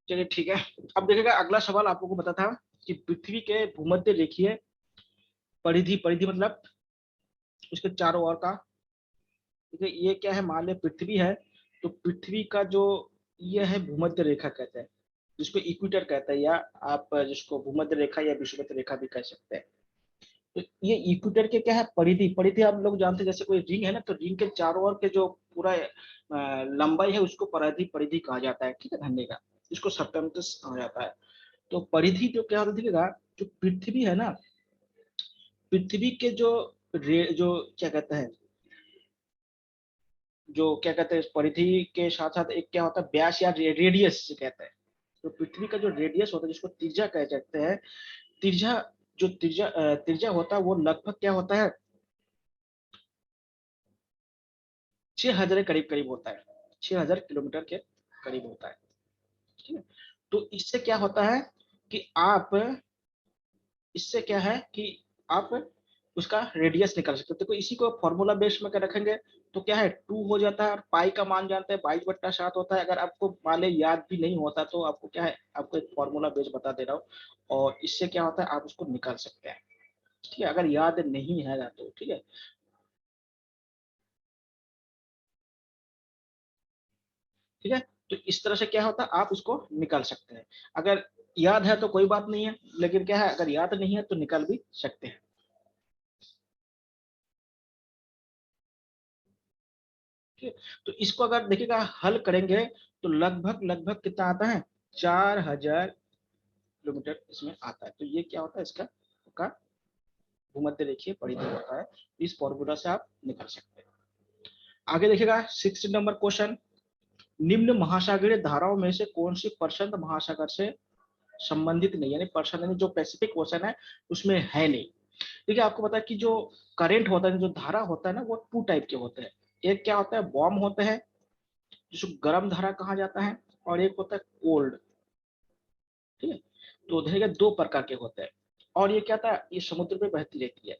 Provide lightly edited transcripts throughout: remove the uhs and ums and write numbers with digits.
चलिए ठीक है। अब देखिएगा अगला सवाल आप लोगों को बता था कि पृथ्वी के भूमध्य रेखीय परिधि, परिधि मतलब उसके चारों ओर का, ठीक है। ये क्या है, मान लिया पृथ्वी है, तो पृथ्वी का जो ये है भूमध्य रेखा कहते हैं, जिसको इक्वेटर कहते हैं, या आप जिसको भूमध्य रेखा या विषुवत रेखा भी कह सकते हैं। तो ये इक्वेटर के क्या है, परिधि, परिधि आप लोग जानते हैं, जैसे कोई रिंग है ना, तो रिंग के चारों ओर के जो पूरा लंबाई है उसको परिधि, परिधि कहा जाता है, ठीक है, धन्य का, इसको सर्कमफरेंस कहा जाता है। तो परिधि जो क्या होता है देखिएगा, जो पृथ्वी है ना, पृथ्वी के जो जो क्या कहते हैं, जो क्या कहते हैं, इस परिधि के साथ साथ एक क्या होता है, व्यास या रेडियस से कहते हैं। तो पृथ्वी का जो रेडियस होता है, जिसको त्रिज्या कह सकते हैं, त्रिज्या, जो त्रिज्या होता है वो लगभग क्या होता है, 6,000 के करीब करीब होता है, 6,000 किलोमीटर के करीब होता है, ठीक है। तो इससे क्या होता है कि आप, इससे क्या है कि आप उसका रेडियस निकाल सकते हो। तो इसी को फॉर्मूला बेस में क्या रखेंगे, तो क्या है, 2 हो जाता है, और पाई का मान जानते हैं 22/7 होता है। अगर आपको मान ले याद भी नहीं होता तो आपको क्या है, आपको एक फॉर्मूला बेस बता दे रहा हूँ, और इससे क्या होता है आप उसको निकाल सकते हैं, ठीक है, अगर याद नहीं है ना तो, ठीक है, ठीक है। तो इस तरह से क्या होता है आप उसको निकाल सकते हैं। अगर याद है तो कोई बात नहीं है, लेकिन क्या है, अगर याद नहीं है तो निकाल भी सकते हैं, ठीक है। तो इसको अगर देखिएगा हल करेंगे तो लगभग लगभग कितना आता है, 4,000 किलोमीटर इसमें आता है। तो ये क्या होता है, इसका का भूमध्य रेखीय परिधि होता है। इस फॉर्मूला से आप निकाल सकते हैं। आगे देखिएगा 6 नंबर क्वेश्चन, निम्न महासागरीय धाराओं में से कौन सी प्रशांत महासागर से संबंधित नहीं, यानी प्रशांत यानी जो पैसिफिक ओशन है उसमें है नहीं। देखिए आपको पता है कि जो करंट होता है, जो धारा होता है ना, वो 2 टाइप के होते हैं। एक क्या होता है, वार्म होते हैं, जिसको गर्म धारा कहा जाता है, और एक होता है कोल्ड, ठीक है। तो देखिए 2 प्रकार के होते हैं, और ये क्या था, ये समुद्र में बहती रहती है।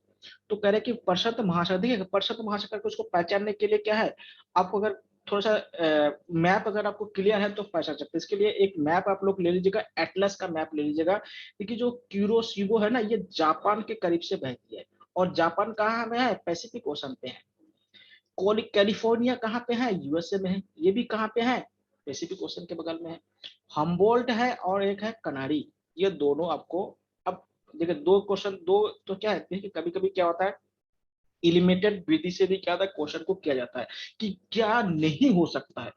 तो कह रहे कि प्रशांत महासागर, देखिए प्रशांत महासागर को, उसको पहचानने के लिए क्या है, आपको अगर थोड़ा सा मैप अगर आपको क्लियर है तो पहचान सकते हैं। इसके लिए एक मैप आप लोग ले लीजिएगा, एटलस का मैप ले लीजिएगा, क्योंकि जो क्यूरोसिगो है ना, ये जापान के करीब से बहती है, और जापान कहाँ में है, पैसिफिक ओशन पे है। कैलिफोर्निया कहाँ पे है, यूएसए में है, ये भी कहाँ पे है, पैसिफिक ओशन के बगल में है। हम्बोल्ट है और एक है कनारी, ये दोनों आपको, अब देखिए 2 क्वेश्चन, 2 तो क्या है, देखिए कभी कभी क्या होता है, इलिमिटेड विधि से भी क्या होता है, क्वेश्चन को किया जाता है कि क्या नहीं हो सकता है,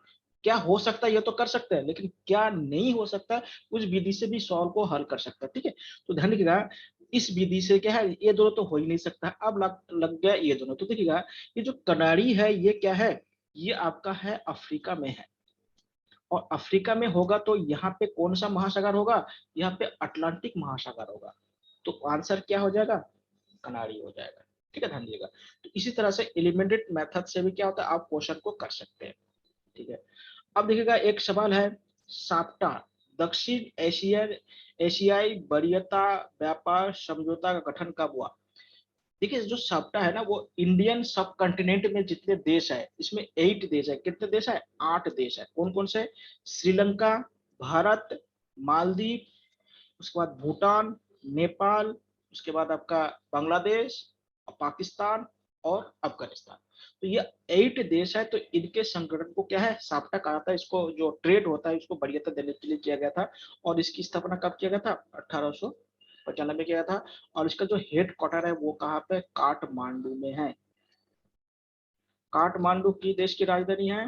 क्या हो सकता है ये तो कर सकते हैं, लेकिन क्या नहीं हो सकता उस विधि से भी सॉल्व को हल कर सकता है, ठीक है। तो ध्यान रखिएगा, इस विधि से क्या है, ये दोनों तो हो ही नहीं सकता, अब लग गया ये दोनों। तो देखिएगा ये जो कनारी है ये क्या है, ये आपका है अफ्रीका में है, और अफ्रीका में होगा तो यहाँ पे कौन सा महासागर होगा, यहाँ पे अटलांटिक महासागर होगा। तो आंसर क्या हो जाएगा, कनारी हो जाएगा, ठीक है, ध्यान दीजिएगा। तो इसी तरह से एलिमेंटेड मेथड से भी क्या होता है, आप क्वेश्चन को कर सकते हैं, ठीक है। अब देखिएगा एक सवाल है, साप्टा दक्षिण एशिया एशियाई वरीयता व्यापार समझौता का गठन कब हुआ। देखिए जो साप्टा है ना, वो इंडियन सब कॉन्टिनेंट में जितने देश है, इसमें 8 देश है, कितने देश है, 8 देश है। कौन कौन से, श्रीलंका, भारत, मालदीव, उसके बाद भूटान, नेपाल, उसके बाद आपका बांग्लादेश, पाकिस्तान और अफगानिस्तान। तो ये 8 देश है। तो इनके संगठन को क्या है, साप्टा कहा था। इसको जो ट्रेड होता है इसको वरीयता देने के लिए किया गया था, और इसकी स्थापना कब किया गया था, 1895 किया था। और इसका जो हेड क्वार्टर है वो कहाँ पे, काठमांडू में है। काठमांडू की देश की राजधानी है,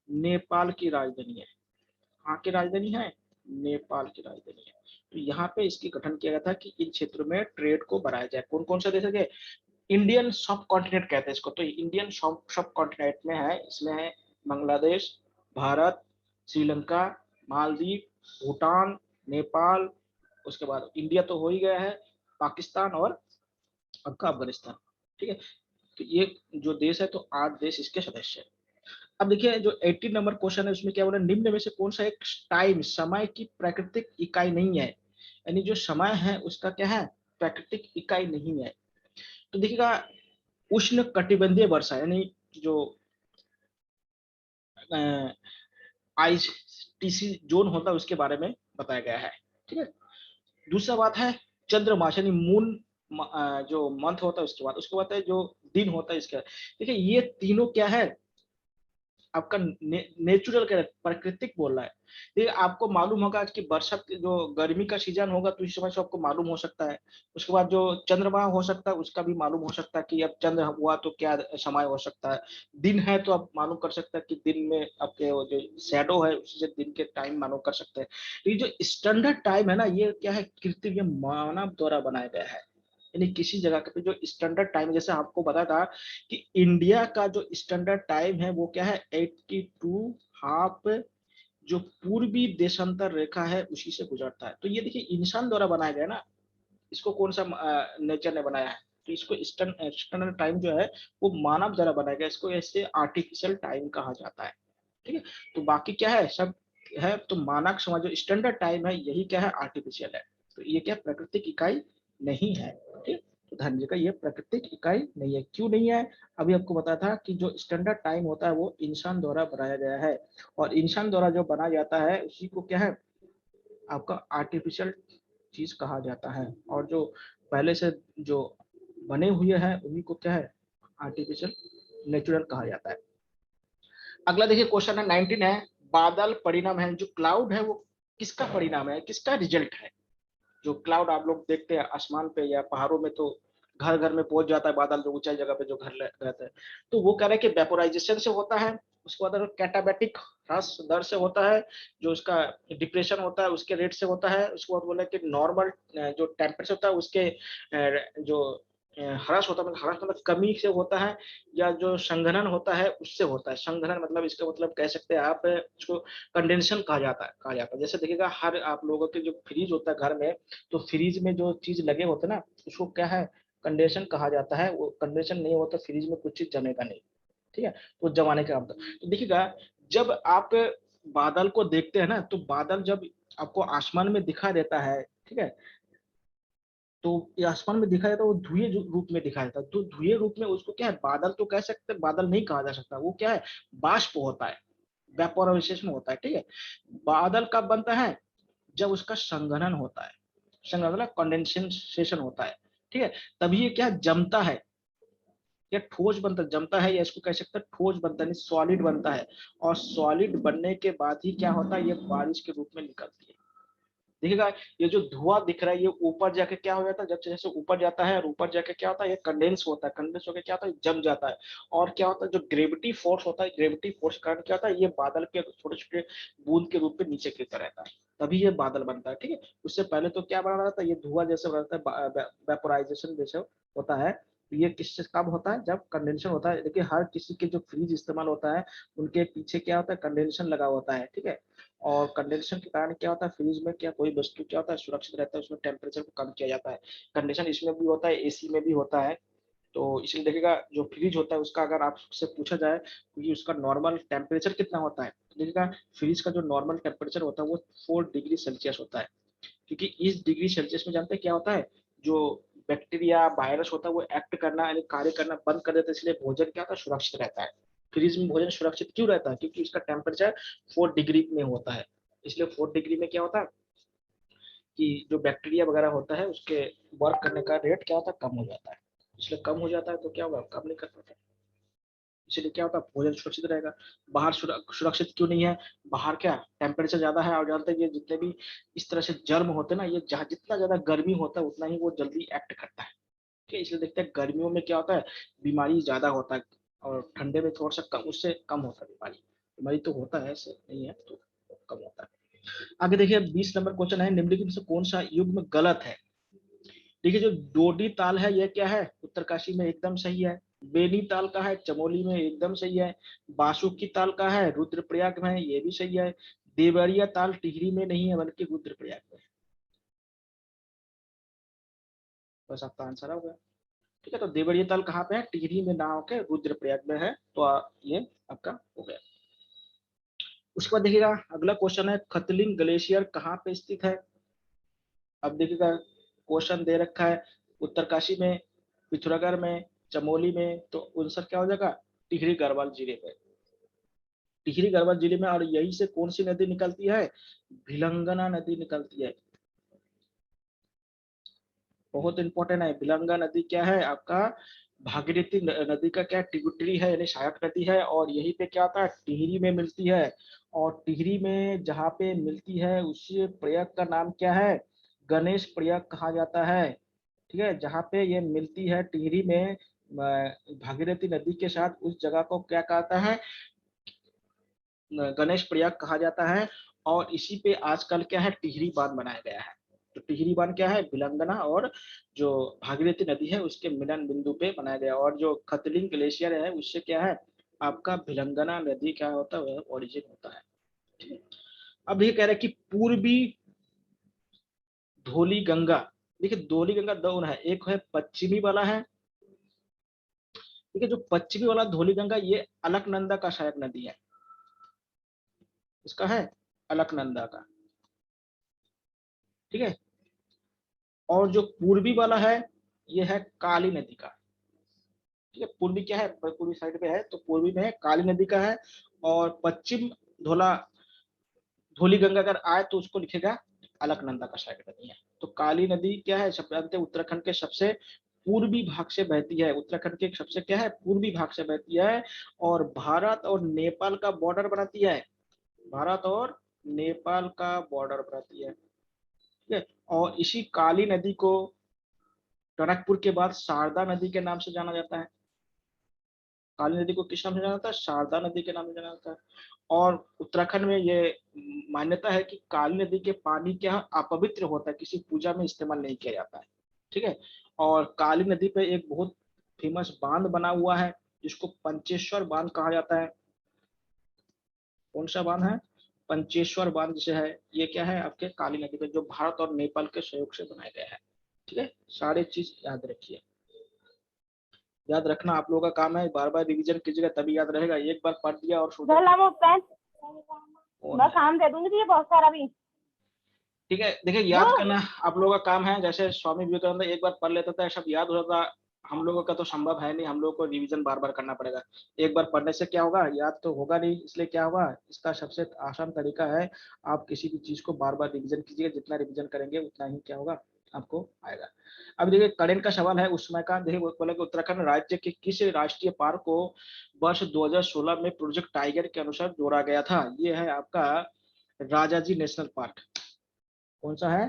नेपाल की राजधानी है। कहाँ की राजधानी है, नेपाल की राजधानी है। तो यहाँ पे इसकी गठन किया गया था कि इन क्षेत्रों में ट्रेड को बढ़ाया जाए। कौन कौन से देश है, इंडियन सब कॉन्टिनेंट कहते हैं इसको। तो इंडियन सब कॉन्टिनेंट में है, इसमें है बांग्लादेश, भारत, श्रीलंका, मालदीव, भूटान, नेपाल, उसके बाद इंडिया तो हो ही गया है, पाकिस्तान और आपका अफगानिस्तान, ठीक है। तो ये जो देश है, तो 8 देश इसके सदस्य है। अब देखिए जो 18 नंबर क्वेश्चन है उसमें क्या बोला, निम्न में से कौन सा एक टाइम समय की प्राकृतिक इकाई नहीं है, यानी जो समय है उसका क्या है, प्राकृतिक इकाई नहीं है। तो देखिएगा उष्ण कटिबंधीय वर्षा, यानी जो आईटीसी जोन होता है उसके बारे में बताया गया है। ठीक है, दूसरा बात है चंद्रमास यानी मून, जो मंथ होता है उसके बाद है जो दिन होता है इसका। देखिए ये तीनों क्या है आपका नेचुरल क्या है, प्राकृतिक बोल रहा है। देखिए आपको मालूम होगा कि बरसात जो गर्मी का सीजन होगा तो इस समय से आपको मालूम हो सकता है। उसके बाद जो चंद्रमा हो सकता है उसका भी मालूम हो सकता है कि अब चंद्र हुआ तो क्या समय हो सकता है। दिन है तो आप मालूम कर सकते हैं कि दिन में आपके वो जो शैडो है उससे दिन के टाइम मालूम कर सकते हैं। तो ये जो स्टैंडर्ड टाइम है ना ये क्या है कृत्रिम, ये मानव द्वारा बनाया गया है। यानी किसी जगह पे जो स्टैंडर्ड टाइम, जैसे आपको पता था कि इंडिया का जो स्टैंडर्ड टाइम है वो क्या है 82 हाफ, जो पूर्वी देशांतर रेखा है उसी से गुजरता है। तो ये देखिए इंसान द्वारा बनाया गया ना, इसको कौन सा नेचर ने बनाया है, तो इसको स्टैंडर्ड टाइम जो है वो मानव द्वारा बनाया गया, इसको ऐसे आर्टिफिशियल टाइम कहा जाता है। ठीक है, तो बाकी क्या है सब है, तो मानक समाज जो स्टैंडर्ड टाइम है यही क्या है आर्टिफिशियल है। तो ये क्या प्राकृतिक इकाई नहीं है। ठीक, तो ध्यान दीजिएगा ये प्राकृतिक इकाई नहीं है। क्यों नहीं है, अभी आपको बताया था कि जो स्टैंडर्ड टाइम होता है वो इंसान द्वारा बनाया गया है, और इंसान द्वारा जो बनाया जाता है उसी को क्या है आपका आर्टिफिशियल चीज कहा जाता है, और जो पहले से जो बने हुए हैं उन्हीं को क्या है आर्टिफिशियल नेचुरल कहा जाता है। अगला देखिए क्वेश्चन है 19 है, बादल परिणाम है, जो क्लाउड है वो किसका परिणाम है, किसका रिजल्ट है। जो क्लाउड आप लोग देखते हैं आसमान पे या पहाड़ों में, तो घर घर में पहुंच जाता है बादल, जो ऊंचाई जगह पे जो घर रहता है, तो वो कह रहे हैं कि वेपोराइजेशन से होता है। उसके बाद कैटाबैटिक ह्रास दर से होता है, जो उसका डिप्रेशन होता है उसके रेट से होता है। उसके बाद बोला कि नॉर्मल जो टेम्परेचर होता है उसके जो ह्रास होता है, मतलब ह्रास मतलब कमी से होता है, या जो संघनन होता है उससे होता है। संघनन मतलब इसका मतलब कह सकते हैं आप इसको कंडेंसेशन कहा जाता है। जैसे देखिएगा हर आप लोगों के जो फ्रीज होता है घर में, तो फ्रीज में जो चीज लगे होते हैं ना उसको क्या है कंडेंसेशन कहा जाता है। वो कंडेंसेशन नहीं होता फ्रीज में कुछ चीज जमेगा नहीं। ठीक है, तो जमाने का काम था। तो देखिएगा जब आप बादल को देखते हैं ना, तो बादल जब आपको आसमान में दिखा देता है, ठीक है, तो ये आसमान में दिखा देता है वो धुएं रूप में दिखा देता है। तो धुएं रूप में उसको क्या है बादल तो कह सकते हैं, बादल नहीं कहा जा सकता, वो क्या है बाष्प होता है, वेपोराइजेशन होता है। ठीक है, बादल कब बनता है जब उसका संघनन होता है, संघनन मतलब कंडेंसेशन होता है। ठीक है, तभी ये क्या जमता है या ठोस बनता है, जमता है या इसको कह सकते हैं ठोस बनता है, सॉलिड बनता है। और सॉलिड बनने के बाद ही क्या होता है ये बारिश के रूप में निकलती है। देखिएगा ये जो धुआं दिख रहा है ये ऊपर जाके क्या हो जाता है, जब जैसे ऊपर जाता है और ऊपर जाके क्या होता है ये कंडेंस होता है, कंडेंस होकर क्या होता है जम जाता है। और क्या होता है जो ग्रेविटी फोर्स होता है, ग्रेविटी फोर्स के कारण क्या होता है ये बादल के छोटे छोटे बूंद के रूप में नीचे गिरता रहता है, तभी ये बादल बनता है। ठीक है, उससे पहले तो क्या बना रहता है ये धुआं जैसे बनता है, वेपोराइजेशन जैसे होता है। तो ये किससे कब होता है जब कंडेंसेशन होता है। देखिए हर किसी के जो फ्रिज इस्तेमाल होता है उनके पीछे क्या होता है कंडेंसेशन लगा होता है। ठीक है, और कंडेंसेशन के कारण क्या होता है फ्रिज में क्या कोई वस्तु क्या होता है सुरक्षित रहता है, उसमें टेम्परेचर को कम किया जाता है। कंडीशन इसमें भी होता है एसी में भी होता है। तो इसलिए देखिएगा जो फ्रिज होता है उसका अगर आपसे पूछा जाए कि उसका नॉर्मल टेम्परेचर कितना होता है, तो देखिएगा फ्रिज का जो नॉर्मल टेम्परेचर होता है वो 4 डिग्री सेल्सियस होता है। क्योंकि इस डिग्री सेल्सियस में जानते हैं क्या होता है जो बैक्टीरिया वायरस होता है वो एक्ट करना यानी कार्य करना बंद कर देता है, इसलिए भोजन क्या होता है सुरक्षित रहता है। फ्रिज में भोजन सुरक्षित क्यों रहता है क्योंकि उसका टेम्परेचर 4 डिग्री में होता है। इसलिए 4 डिग्री में क्या होता है कि जो बैक्टीरिया वगैरह होता है उसके वर्क करने का रेट क्या होता है कम हो जाता है। इसलिए कम हो जाता है तो क्या होगा कम नहीं कर पाता, इसलिए क्या होता है भोजन सुरक्षित रहेगा। बाहर सुरक्षित क्यों नहीं है, बाहर क्या टेम्परेचर ज्यादा है, और जानते हैं ये जितने भी इस तरह से जर्म होते हैं ना ये जहाँ जितना ज्यादा गर्मी होता है उतना ही वो जल्दी एक्ट करता है। ठीक है, इसलिए देखते हैं गर्मियों में क्या होता है बीमारी ज्यादा होता है, और ठंडे में थोड़ा सा कम उससे कम होता है बीमारी। बीमारी तो होता है ऐसे नहीं है तो कम होता है। आगे देखिए 20 नंबर क्वेश्चन है, निम्नलिखित में से कौन सा युग्म गलत है। देखिए जो डोडी ताल है ये क्या है उत्तरकाशी में एकदम सही है, बेनी ताल का है चमोली में एकदम सही है, बासुकी ताल का है रुद्रप्रयाग में ये भी सही है, देवरिया ताल टिहरी में नहीं है बल्कि रुद्रप्रयाग में है। बस आपका आंसर हो गया। ठीक है, तो देवरिया ताल कहाँ पे है टिहरी में ना होकर रुद्रप्रयाग में है, तो ये आपका हो गया। उसके बाद देखिएगा अगला क्वेश्चन है खतलिंग ग्लेशियर कहाँ पे स्थित है। अब देखिएगा क्वेश्चन दे रखा है उत्तरकाशी में, पिथौरागढ़ में, चमोली में, तो आंसर क्या हो जाएगा टिहरी गढ़वाल जिले में। टिहरी गढ़वा जिले में, और यही से कौन सी नदी निकलती है? भिलंगना नदी निकलती है। बहुत इंपॉर्टेंट है। भिलंगा नदी क्या है आपका? भागीरथी नदी का क्या ट्रिब्यूटरी है, यानी सहायक नदी है, और यही पे क्या आता है? टिहरी में मिलती है। और टिहरी में जहाँ पे मिलती है उस प्रयाग का नाम क्या है? गणेश प्रयाग कहा जाता है। ठीक है, जहाँ पे ये मिलती है टिहरी में भागीरथी नदी के साथ, उस जगह को क्या कहता है? गणेश प्रयाग कहा जाता है। और इसी पे आजकल क्या है? टिहरी बांध बनाया गया है। तो टिहरी बांध क्या है? भिलंगना और जो भागीरथी नदी है उसके मिलन बिंदु पे बनाया गया। और जो खतलिंग ग्लेशियर है उससे क्या है आपका? भिलंगना नदी क्या होता है? ओरिजिन होता है। ठीक है। अब ये कह रहे हैं कि पूर्वी धौली गंगा। देखिए धौली गंगा दो है, एक है पश्चिमी वाला है। ठीक है, जो पश्चिमी वाला धौली गंगा ये अलकनंदा का सहायक नदी है। इसका है अलकनंदा का। ठीक है। और जो पूर्वी वाला है ये है काली नदी का। ठीक है, पूर्वी क्या है? पूर्वी साइड पे है, तो पूर्वी में है काली नदी का है। और पश्चिम धोला धौली गंगा अगर आए तो उसको लिखेगा अलकनंदा का सहायक नदी है। तो काली नदी क्या है? सब जानते हैं उत्तराखंड के सबसे पूर्वी भाग से बहती है। उत्तराखंड के सबसे क्या है? पूर्वी भाग से बहती है, और भारत और नेपाल का बॉर्डर बनाती है। भारत और नेपाल का बॉर्डर बनाती है। ठीक है। और इसी काली नदी को टनकपुर के बाद शारदा नदी के नाम से जाना जाता है। काली नदी को किस नाम से जाना जाता है? शारदा नदी के नाम से जाना जाता है। और उत्तराखंड में ये मान्यता है कि काली नदी के पानी क्या है? अपवित्र होता है, किसी पूजा में इस्तेमाल नहीं किया जाता है। ठीक है। और काली नदी पे एक बहुत फेमस बांध बना हुआ है जिसको पंचेश्वर बांध कहा जाता है। कौन सा बांध है? पंचेश्वर बांध जिसे है, ये क्या है आपके? काली नदी पे, जो भारत और नेपाल के सहयोग से बनाया गया है। ठीक है, सारे चीज याद रखिए। याद रखना आप लोगों का काम है, बार बार रिवीजन कीजिएगा तभी याद रहेगा। एक बार पढ़ दिया और चल छोड़ वो पेन कौन मैं है? काम दे दूंगी तुझे बहुत सारा भी। ठीक है, देखिए वो याद करना आप लोगों का काम है। जैसे स्वामी विवेकानंद एक बार पढ़ लेता था, सब याद हो जाता। हम लोगों का तो संभव है नहीं, हम लोगों को रिवीजन बार बार करना पड़ेगा। एक बार पढ़ने से क्या होगा? याद तो होगा नहीं। इसलिए क्या होगा? इसका सबसे आसान तरीका है, आप किसी भी चीज को बार बार रिवीजन कीजिएगा। जितना रिवीजन करेंगे उतना ही क्या होगा? आपको आएगा। अब देखिए करेंट का सवाल है उस समय का। देखिए बोला कि उत्तराखंड राज्य के किस राष्ट्रीय पार्क को वर्ष 2016 में प्रोजेक्ट टाइगर के अनुसार जोड़ा गया था? ये है आपका राजाजी नेशनल पार्क। कौन सा है?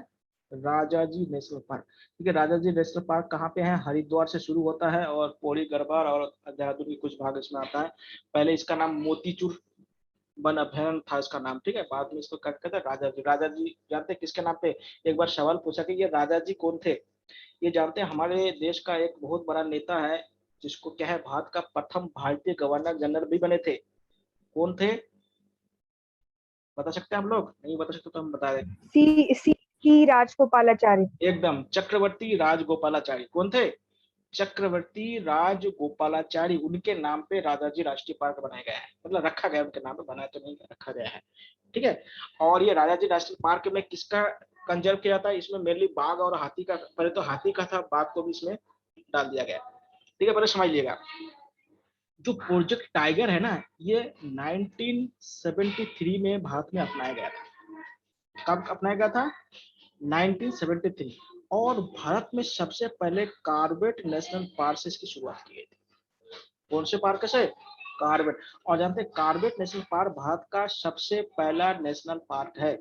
Rajaji national park. ठीक है, राजाजी नेशनल पार्क कहाँ पे है? हरिद्वार से शुरू होता है और पौड़ी गढ़वाल और देहरादून की कुछ भाग इसमें आता है। पहले इसका नाम मोतीचूर वन अभयारण्य था इसका नाम। ठीक है, बाद में इसको क्या कहते हैं? राजाजी। राजाजी जानते हैं किसके नाम पे? एक बार सवाल पूछा कि ये राजाजी कौन थे? ये जानते हैं हमारे देश का एक बहुत बड़ा नेता है जिसको क्या है भारत का प्रथम भारतीय गवर्नर जनरल भी बने थे। कौन थे? बता सकते हैं हम लोग? नहीं बता सकते तो हम बता दें। सी राजगोपालाचारी। एकदम, चक्रवर्ती राजगोपालाचारी। कौन थे? चक्रवर्ती राजगोपालाचारी। उनके नाम पे राजाजी राष्ट्रीय पार्क बनाया गया है, मतलब रखा गया उनके नाम पे, बनाया तो नहीं, रखा गया है। ठीक है। और ये राजाजी राष्ट्रीय पार्क में किसका कंजर्व किया जाता है? इसमें मेनली बाघ और हाथी का, पहले तो हाथी का था, बाघ को भी इसमें डाल दिया गया। ठीक है, पहले समझ लीजिएगा। जो प्रोजेक्ट टाइगर है ना, ये 1973 में भारत में अपनाया गया था। कब अपनाया गया था? 1973। और भारत में सबसे पहले कार्बेट नेशनल पार्क से इसकी शुरुआत की गई थी। कौन से पार्क से? कार्बेट। और जानते हैं कार्बेट नेशनल पार्क भारत का सबसे पहला नेशनल पार्क है।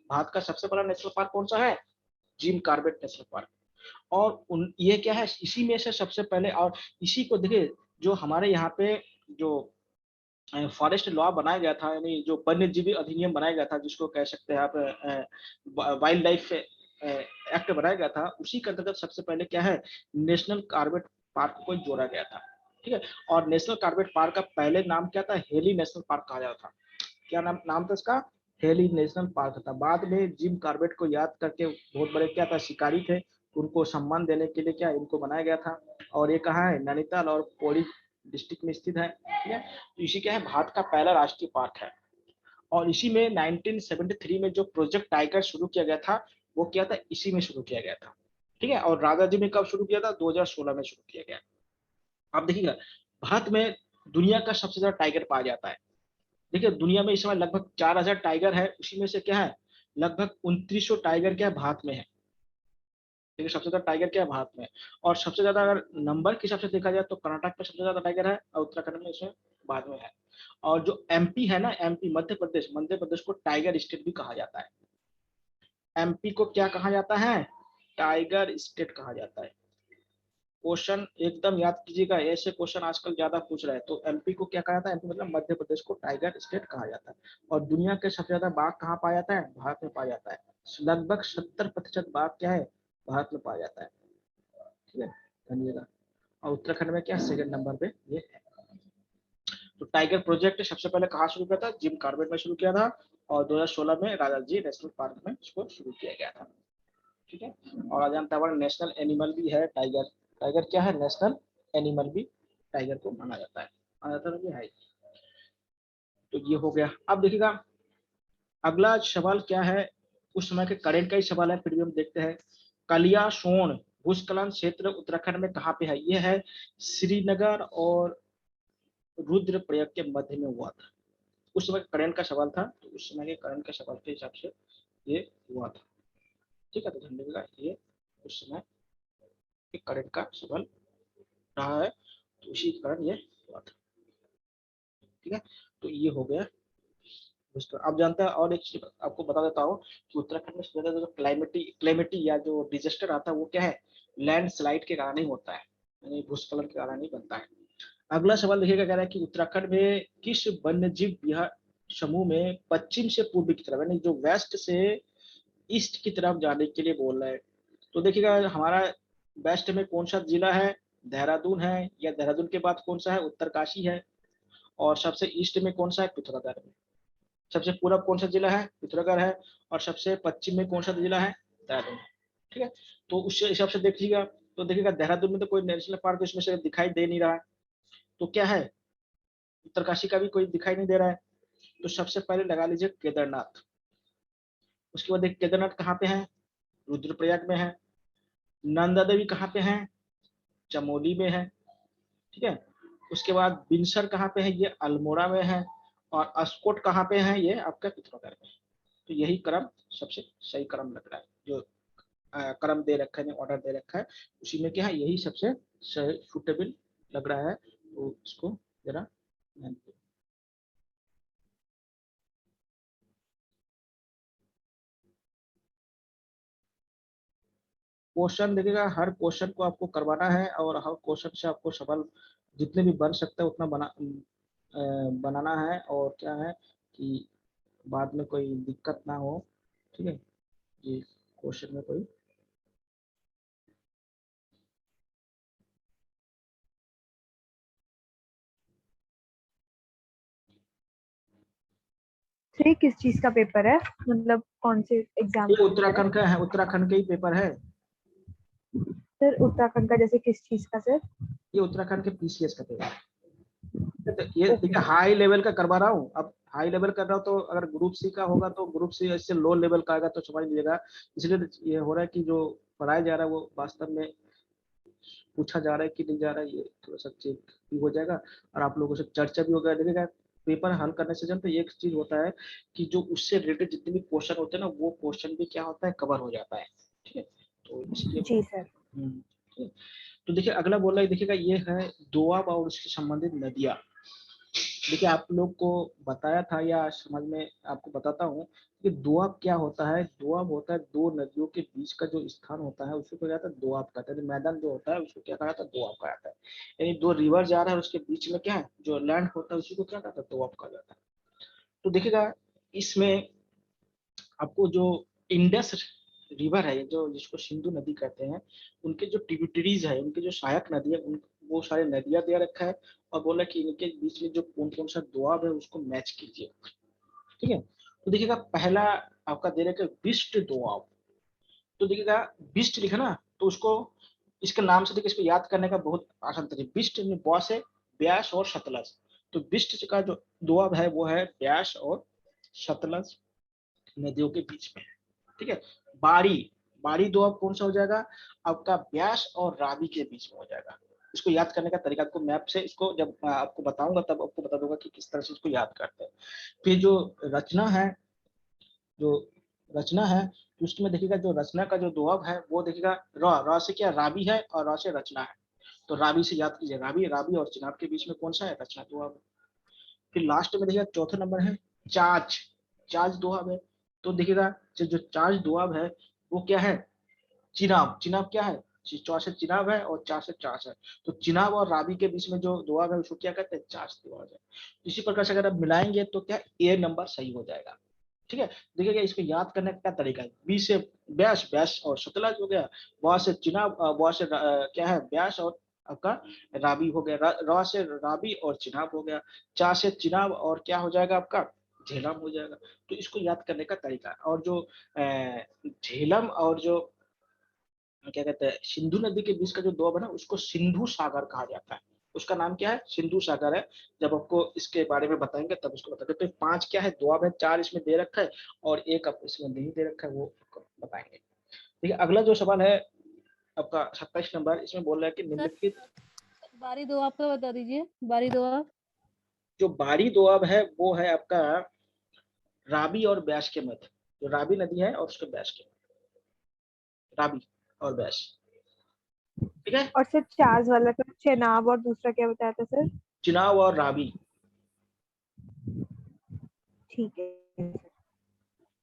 भारत का सबसे पहला नेशनल पार्क कौन सा है? Jim Corbett National Park. और ये क्या है? इसी में से सबसे पहले, और इसी को देखिए जो हमारे यहाँ पे जो फॉरेस्ट लॉ बनाया गया था, यानी जो वन्य जीवी अधिनियम बनाया गया था, जिसको कह सकते हैं आप वाइल्ड लाइफ एक्ट बनाया गया था, उसी के अंतर्गत सबसे पहले क्या है? नेशनल कार्बेट पार्क को जोड़ा गया था। ठीक है। और नेशनल कार्बेट पार्क का पहले नाम क्या था? हेली नेशनल पार्क कहा जाता था। क्या नाम नाम था इसका? हेली नेशनल पार्क था। बाद में जिम कार्बेट को याद करके, बहुत बड़े क्या था शिकारी थे, उनको सम्मान देने के लिए क्या इनको बनाया गया था। और ये कहाँ है? नैनीताल और पौड़ी डिस्ट्रिक्ट में स्थित है। ठीक है। तो इसी क्या है? भारत का पहला राष्ट्रीय पार्क है। और इसी में 1973 में जो प्रोजेक्ट टाइगर शुरू किया गया था, वो क्या था? इसी में शुरू किया गया था। ठीक है। और राजाजी में कब शुरू किया था? 2016 में शुरू किया गया। आप देखिएगा भारत में दुनिया का सबसे ज्यादा टाइगर पाया जाता है। देखिए दुनिया में इस समय लगभग 4000 टाइगर है, उसी में से क्या है लगभग 2900 टाइगर क्या है भारत में है। देखिए सबसे ज्यादा टाइगर क्या है भारत में, और सबसे ज्यादा अगर नंबर के हिसाब से देखा जाए तो कर्नाटक में सबसे ज्यादा टाइगर है और उत्तराखंड में इसमें बाद में है। और जो एमपी है ना, एमपी मध्य प्रदेश को टाइगर स्टेट भी कहा जाता है। एमपी को क्या कहा जाता है, टाइगर स्टेट कहा जाता है। क्वेश्चन एकदम याद कीजिएगा, ऐसे क्वेश्चन आजकल ज्यादा पूछ रहे हैं। तो एमपी को क्या कहा जाता है, एमपी मतलब मध्य प्रदेश को टाइगर स्टेट कहा जाता है। और दुनिया के सबसे ज्यादा बाघ कहाँ पाया जाता है, भारत में पाया जाता है। लगभग 70% बाघ क्या है भारत में पाया जाता है। ठीक है, धन्यवाद। और उत्तराखंड में क्या सेकंड नंबर पे ये है। तो टाइगर प्रोजेक्ट सबसे पहले कहाँ शुरू किया था, जिम कॉर्बेट में शुरू किया था, और 2016 में राजा जी नेशनल पार्क में इसको शुरू किया गया था। ठीक है, और आज जानता है नेशनल एनिमल भी है टाइगर। टाइगर क्या है, नेशनल एनिमल भी टाइगर को माना जाता है, माना जाता है। तो ये हो गया। अब देखिएगा अगला सवाल क्या है, उस समय के करेंट का ही सवाल है, फिर भी हम देखते हैं। कलियासोन भूस्खलन क्षेत्र उत्तराखंड में कहाँ पे है, ये है श्रीनगर और रुद्रप्रयाग के मध्य में हुआ था। उस समय करंट का सवाल था, तो उस समय के करंट का सवाल के हिसाब से ये हुआ था। ठीक है, तो ध्यान रखिएगा ये उस समय के करंट का सवाल रहा है, तो उसी के कारण ये हुआ था। ठीक है, तो ये हो गया। आप जानते हैं, और एक चीज आपको बता देता हूँ कि उत्तराखंड में सबसे ज्यादा जो क्लाइमेटी या जो डिजास्टर आता है वो क्या है, लैंडस्लाइड के कारण ही होता है, यानी भूस्खलन के कारण ही बनता है। अगला सवाल देखिएगा, कह रहा है कि उत्तराखंड में किस वन्य जीव विहार समूह में पश्चिम से पूर्व की तरफ, यानी जो वेस्ट से ईस्ट की तरफ जाने के लिए बोल रहा है। तो देखिएगा हमारा वेस्ट में कौन सा जिला है, देहरादून है, या देहरादून के बाद कौन सा है, उत्तरकाशी है। और सबसे ईस्ट में कौन सा है, पिथौरागढ़ है। सबसे पूर्व कौन सा जिला है, पिथौरागढ़ है। और सबसे पश्चिम में कौन सा जिला है, देहरादून है। ठीक है, तो उस हिसाब से देखिएगा, तो देखिएगा देहरादून में तो कोई नेशनल पार्क इसमें से दिखाई दे नहीं रहा है, तो क्या है, उत्तरकाशी का भी कोई दिखाई नहीं दे रहा है। तो सबसे पहले लगा लीजिए केदारनाथ। उसके बाद देखिए केदारनाथ कहाँ पे है, रुद्रप्रयाग में है। नंदा देवी कहाँ पे है, चमोली में है। ठीक है, उसके बाद बिनसर कहाँ पे है, ये अल्मोड़ा में है। और अस्कोट कहाँ पे है, ये आपका पिथौरागढ़ में है। तो यही क्रम सबसे सही क्रम लग रहा है, जो क्रम दे रखा है, ऑर्डर दे रखा है, उसी में क्या है, यही सबसे सुटेबल लग रहा है। तो इसको जरा क्वेश्चन देखिएगा, हर क्वेश्चन को आपको करवाना है, और हर क्वेश्चन से आपको सवाल जितने भी बन सकता है उतना बनाना है। और क्या है कि बाद में कोई दिक्कत ना हो। ठीक है, ये क्वेश्चन में कोई सर किस चीज का पेपर है, मतलब कौन से एग्जाम ये का पेपर है? उत्तराखंड का है, उत्तराखंड के ही पेपर है। सर उत्तराखंड का जैसे किस चीज का सर? ये उत्तराखंड के पीसीएस का पेपर है। तो ये ओके। देखिए हाई लेवल का करवा रहा हूँ, अब हाई लेवल कर रहा हूँ, तो अगर ग्रुप सी का होगा तो ग्रुप सी इससे लो लेवल का आएगा तो समझ लीजिएगा। इसलिए ये हो रहा है कि जो पढ़ाया जा रहा है वो वास्तव में पूछा जा रहा है कि नहीं जा रहा है, ये थोड़ा सा चेक भी हो जाएगा। और आप लोगों से चर्चा भी होगा, देखिएगा पेपर हल करने से जब तो एक चीज होता है कि जो उससे रिलेटेड जितने भी क्वेश्चन होते हैं ना, वो क्वेश्चन भी क्या होता है, कवर हो जाता है। ठीक है, तो इसलिए जी सर। ठीक है। तो देखिए अगला बोल रहा है, देखिएगा ये है दोआब और उससे संबंधित नदियां। देखिए आप लोग को बताया था या समझ में आपको बताता हूँ कि दोआब क्या होता है। दोआब होता है दो नदियों के बीच का जो स्थान होता है उसको कहा जाता है दोआब कहते हैं। मैदान जो होता है उसको क्या कहा जाता है, दोआब कहा जाता है। यानी दो रिवर जा रहा है और उसके बीच में क्या है, जो लैंड होता है उसी को क्या कहता है, दोआब कहा जाता है। तो देखिएगा इसमें आपको जो इंडस रिवर है, जो जिसको सिंधु नदी कहते हैं, उनके जो ट्रिब्यूटरीज है, उनके जो सहायक नदी है, उन वो सारे नदियां दे रखा है। और बोला कि इनके बीच में जो कौन कौन सा दोआब है उसको मैच कीजिए। ठीक है, तो देखिएगा पहला आपका दे रखा है बिस्ट दोआब। तो देखिएगा बिस्ट लिखा ना, तो उसको इसके नाम से देखिए, इसको याद करने का बहुत आसान तरीका, बिस्ट बॉस है, ब्यास और सतलज। तो बिस्ट का जो दोआब है वो है ब्यास और सतलज नदियों के बीच में है। ठीक है, बाड़ी बाड़ी दोआब कौन सा हो जाएगा, आपका ब्यास और रावी के बीच में हो जाएगा। इसको याद करने का तरीका आपको मैप से, इसको जब आपको बताऊंगा तब आपको बता दूंगा कि किस तरह से इसको याद करते हैं। फिर जो रचना है, जो रचना है, तो उसमें देखिएगा जो रचना का जो दुआब है वो देखिएगा र से क्या रावी है और र से रचना है, तो रावी से याद कीजिए, रावी, रावी और चिनाब के बीच में कौन सा है, रचना दुआब। फिर लास्ट में देखिएगा चौथा नंबर है चाच, चाच दुआब है। तो देखिएगा जो चाच दुआब है वो क्या है, चिनाब, चिनाब क्या है, चौ से चिनाब है और चार से चाच है, तो चिनाब और रावी के बीच में जो दुआब है उसको क्या कहते हैं, चाच दुआब है। इसी प्रकार से अगर आप मिलाएंगे तो क्या ए नंबर सही हो जाएगा। ठीक है, देखिएगा इसको याद करने का क्या तरीका है, बी से ब्यास, ब्यास और सतलज हो गया, व से चिनाब, व से क्या है ब्यास और आपका रावी हो गया, र से रावी और चिनाब हो गया, चा से चिनाब और क्या हो जाएगा आपका झेलम हो जाएगा। तो इसको याद करने का तरीका है। और जो झेलम और जो क्या कहते हैं सिंधु नदी के बीच का जो दोब है ना उसको सिंधु सागर कहा जाता है, उसका नाम क्या है, सिंधु सागर है। जब आपको इसके बारे में बताएंगे तब उसको बताएंगे। तो पांच क्या है दोब है, चार इसमें दे रखा है और एक आप इसमें नहीं दे रखा है, वो आपको बताएंगे। ठीक है, अगला जो सवाल है आपका 27 नंबर, इसमें बोल रहा है कि सर निम्नलिखित बारी दो आपका बता दीजिए, बारी दो आप। जो बारी दोआब है वो है आपका रावी और ब्यास के मध्य, जो रावी नदी है और उसके ब्यास के मध्य, रावी और ब्यास। ठीक है, और सर चार्ज वाला का चेनाब और दूसरा क्या बताया था सर? चिनाब और रावी। ठीक है।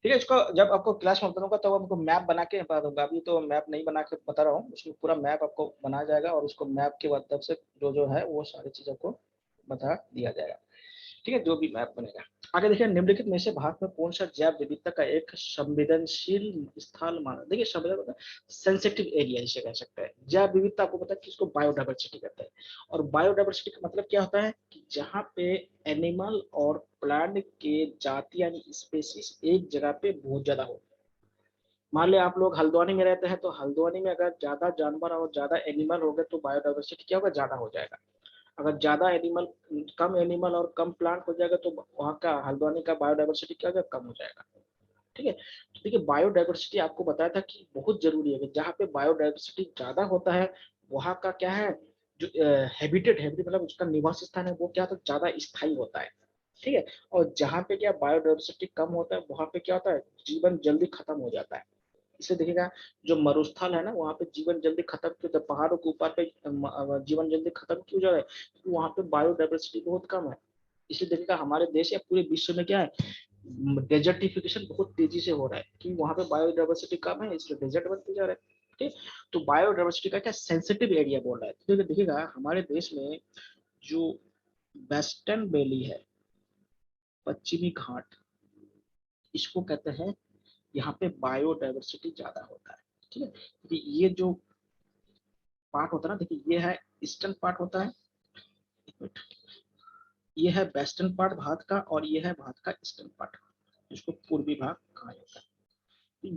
ठीक है, इसको जब आपको क्लास में बताऊंगा तो आपको मैप बना के बता दूंगा, अभी तो मैप नहीं बना के बता रहा हूँ, उसमें पूरा मैप आपको बनाया जाएगा और उसको मैप के मदद से जो जो है वो सारी चीजों को बता दिया जाएगा। ठीक है, जो भी मैप बनेगा। आगे देखिए, निम्नलिखित में से भारत में कौन सा जैव विविधता का एक संवेदनशील स्थल माना, देखिए संवेदन मतलब सेंसिटिव एरिया जिसे कह सकते हैं। जैव विविधता आपको पता है कि इसको बायोडाइवर्सिटी कहते हैं, और बायोडाइवर्सिटी का मतलब क्या होता है कि जहाँ पे एनिमल और प्लांट के जाति यानी स्पेसीज एक जगह पे बहुत ज्यादा हो। मान लिया आप लोग हल्द्वानी में रहते हैं, तो हल्द्वानी में अगर ज्यादा जानवर और ज्यादा एनिमल हो गए तो बायोडाइवर्सिटी क्या होगा, ज्यादा हो जाएगा। अगर ज्यादा एनिमल, कम एनिमल और कम प्लांट हो जाएगा तो वहाँ का हल्द्वानी का बायोडाइवर्सिटी क्या होगा, कम हो जाएगा। ठीक है, तो देखिए बायोडाइवर्सिटी आपको बताया था कि बहुत जरूरी है कि जहाँ पे बायोडाइवर्सिटी ज्यादा होता है वहाँ का क्या है, जो हैबिटेट, हैबिटेट मतलब उसका निवास स्थान है वो क्या होता है, ज्यादा स्थायी होता है। ठीक है, और जहाँ पे क्या बायोडाइवर्सिटी कम होता है वहाँ पे क्या होता है, जीवन जल्दी खत्म हो जाता है। इसे देखिएगा, जो मरुस्थल है ना वहाँ पे जीवन जल्दी खत्म क्यों होता है, पहाड़ों के ऊपर पे जीवन जल्दी खत्म क्यों हो जा रहा है, क्योंकि वहाँ पे बायोडाइवर्सिटी बहुत कम है। इसे देखिएगा हमारे देश या पूरे विश्व में क्या है, डेजर्टिफिकेशन बहुत तेजी से हो रहा है कि वहाँ पे बायोडाइवर्सिटी कम है इसलिए डेजर्ट बनते जा रहे हैं। ठीक, तो बायोडाइवर्सिटी का क्या सेंसिटिव एरिया बोल रहा है। तो देखिएगा हमारे देश में जो वेस्टर्न वैली है, पश्चिमी घाट, इसको कहते हैं, यहाँ पे बायोडाइवर्सिटी ज्यादा होता है। ठीक है, क्योंकि ये जो पार्ट होता है ना, देखिए ये है ईस्टर्न पार्ट होता है, ये है वेस्टर्न पार्ट भारत का और ये है भारत का ईस्टर्न पार्ट, जिसको पूर्वी भाग कहा जाता है। तो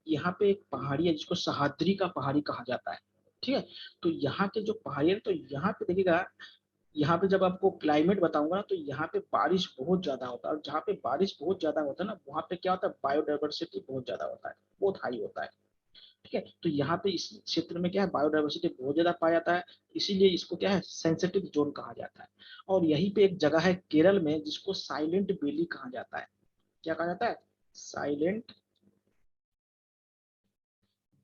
यहाँ पे एक पहाड़ी है जिसको सह्याद्री का पहाड़ी कहा जाता है। ठीक है, तो यहाँ के जो पहाड़ी है तो यहाँ पे देखिएगा, यहाँ पे जब आपको क्लाइमेट बताऊंगा ना तो यहाँ पे बारिश बहुत ज्यादा होता है, और जहाँ पे बारिश बहुत ज्यादा होता है ना वहाँ पे क्या होता है, बायोडाइवर्सिटी बहुत ज्यादा होता है, बहुत हाई होता है। ठीक है, तो यहाँ पे इस क्षेत्र में क्या है, बायोडाइवर्सिटी बहुत ज्यादा पाया जाता है, इसीलिए इसको क्या है, सेंसिटिव जोन कहा जाता है। और यहीं पे एक जगह है केरल में जिसको साइलेंट वैली कहा जाता है। क्या कहा जाता है, साइलेंट